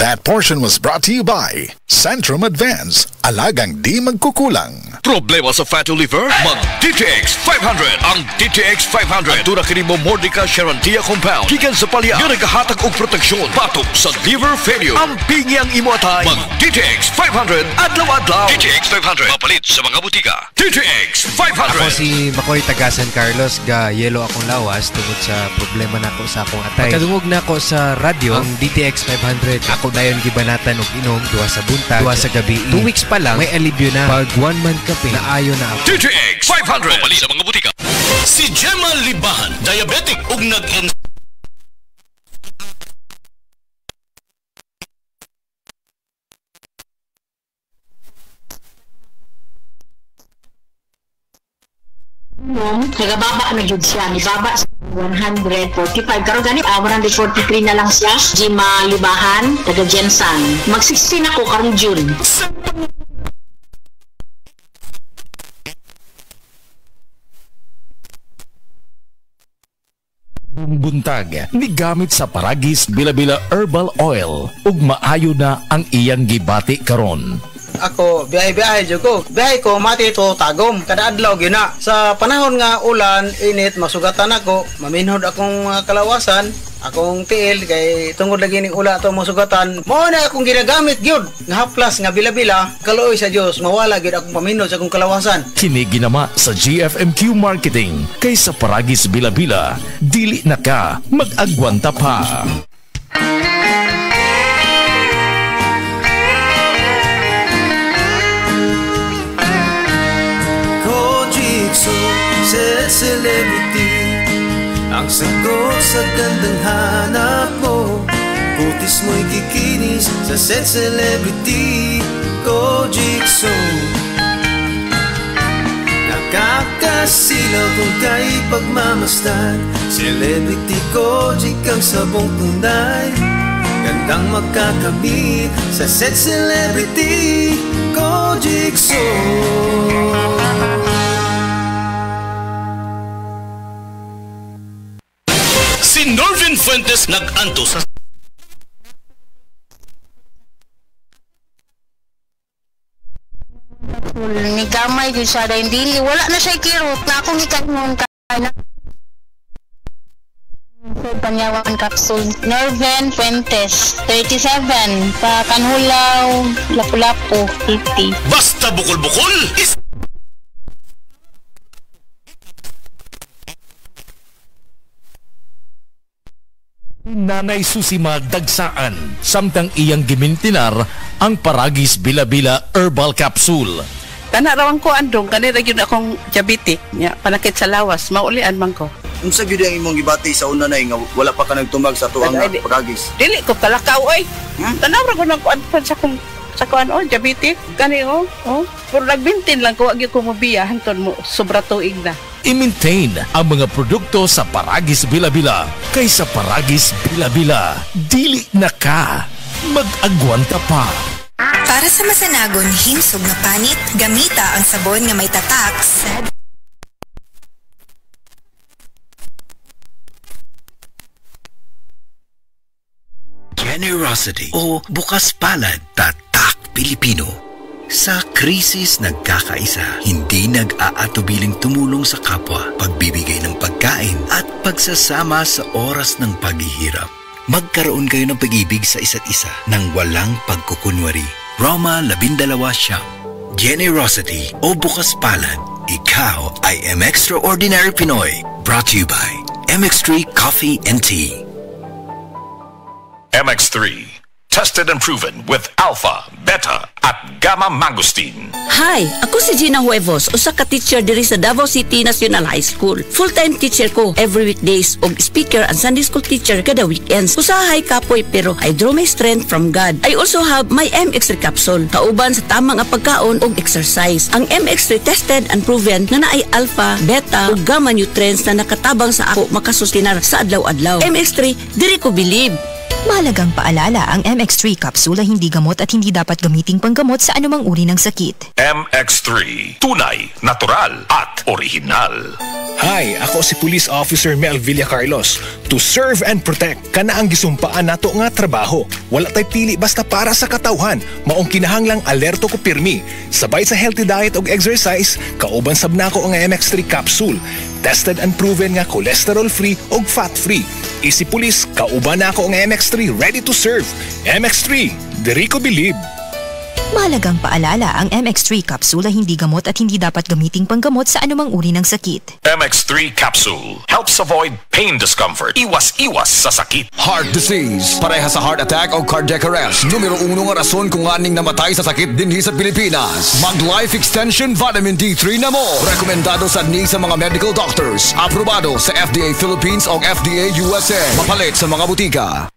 That portion was brought to you by Centrum Advance, alagang di magkukulang. Problema sa fatty liver? Mag-DTX 500. Ang DTX 500 aduna kini mo Mordica Charantia compound gikan sa palya nga nagahatag og proteksyon batok sa liver failure. Ang pingyang imo atay. Mag-DTX 500 adlaw-adlaw. DTX 500 mapalit sa mga butika. DTX 500. Ako si Makoy taga San Carlos, ga yelo akong lawas tungod sa problema nako sa akong atay. Pagkadungog nako sa radyo ang DTX 500. Ako dayon gibanatan og inom duha sa buntag, duha sa gabi. 2 weeks pa lang may alibyo na. Pag 1 month kape naayo na ako. DTX 500 mapalit sa mga butika. Si Gemma Libahan, diabetic ug nag-en nagababa na jud siya, ni baba sa 145 karon gani 143 na lang siya. Gemma Libahan taga Jensan, mag-16 ako karong June. buntag ni gamit sa Paragis Bila-Bila Herbal Oil ug maayo na ang iyang gibati karon. Ako biyahe-biyahe jud ko. Biyahe ko mati to tagom kada adlaw gina. Sa panahon nga ulan, init, masugatan ako, maminhod akong kalawasan, akong tiil kay tungod lagi ning ula to masugatan. Mao na akong ginagamit gyud nga haplas nga Bila-Bila. Kaluoy sa Dios mawala gyud akong paminhod sa akong kalawasan. Kini ginama sa GFMQ Marketing kay sa Paragis Bila-Bila dili na ka mag-agwanta pa. Celebrity ang sagot sa gandang hanap mo. Kutis mo'y kikinis sa set celebrity Kojikso. Nakakasilaw kung kay pagmamasdan. Celebrity Kojik ang sabong tunay. Gandang magkakamit sa set celebrity Kojikso. Si Norvin Fuentes nag-anto sa ni gamay jud siya dahil dili wala na siya kirot na akong ikanon ka na panyawan capsule. Norvin Fuentes 37 pa Kanhulaw Lapu-Lapu 50. basta bukol-bukol Nanay Susima dagsaan samtang iyang gimintinar ang Paragis Bila-Bila Herbal Capsule. Tanarawan ko andong kanira gyud akong diabetic nya panakit sa lawas maulian man ko. Unsa gyud ang imong gibati sa una nay nga wala pa ka nagtumag sa tuang Paragis? Dili ko talakaw oy. Tanawra ko nang kuan sa kuan diabetic kani oh. Pero nagbintin lang ko agi ko mobiya hanton mo sobra tuig na. I-maintain ang mga produkto sa Paragis Bila-Bila kay sa Paragis Bila-Bila dili na ka mag-agwanta pa. Para sa masanagon himsog nga panit, gamita ang sabon nga may tatak sa Generosity o bukas palad tatak Pilipino. Sa krisis nagkakaisa, hindi nag-aatubiling tumulong sa kapwa, pagbibigay ng pagkain at pagsasama sa oras ng paghihirap. Magkaroon kayo ng pag-ibig sa isa't isa nang walang pagkukunwari. Roma 12 Shop. Generosity o bukas palad, ikaw ay M-Extraordinary Pinoy. Brought to you by MX3 Coffee and Tea. MX3, tested and proven with alpha, beta, at gamma mangosteen. Hi, ako si Gina Huevos, usa ka teacher diri sa Davao City National High School. Full-time teacher ko every weekdays og speaker and Sunday school teacher kada weekends. Usahay kapoy pero I draw my strength from God. I also have my MX3 capsule, kauban sa tamang nga pagkaon og exercise. Ang MX3 tested and proven na naay alpha, beta ug gamma nutrients na nakatabang sa ako makasustinar sa adlaw-adlaw. MX3, diri ko believe. Mahalagang paalala, ang MX3 capsule ay hindi gamot at hindi dapat gamiting panggamot sa anumang uri ng sakit. MX3, tunay, natural at original. Hi, ako si Police Officer Mel Villacarlos. To serve and protect, kana ang gisumpaan nato nga trabaho. Wala tay pili basta para sa katawhan. Maong kinahanglang alerto ko pirmi. Sabay sa healthy diet og exercise, kauban sab nako ang MX3 capsule. Tested and proven nga cholesterol-free og fat-free. Isi Police, kauban nako ang MX3 ready to serve. MX3, diri ko believe. Mahalagang paalala, ang MX3 capsule ay hindi gamot at hindi dapat gamiting panggamot sa anumang uri ng sakit. MX3 capsule helps avoid pain discomfort. Iwas-iwas sa sakit. Heart disease, pareha sa heart attack o cardiac arrest. Numero 1 nga rason kung aning namatay sa sakit dinhi sa Pilipinas. Mag-Life Extension Vitamin D3 na mo. Rekomendado sa ni sa mga medical doctors. Aprobado sa FDA Philippines o FDA USA. Mapalit sa mga butika.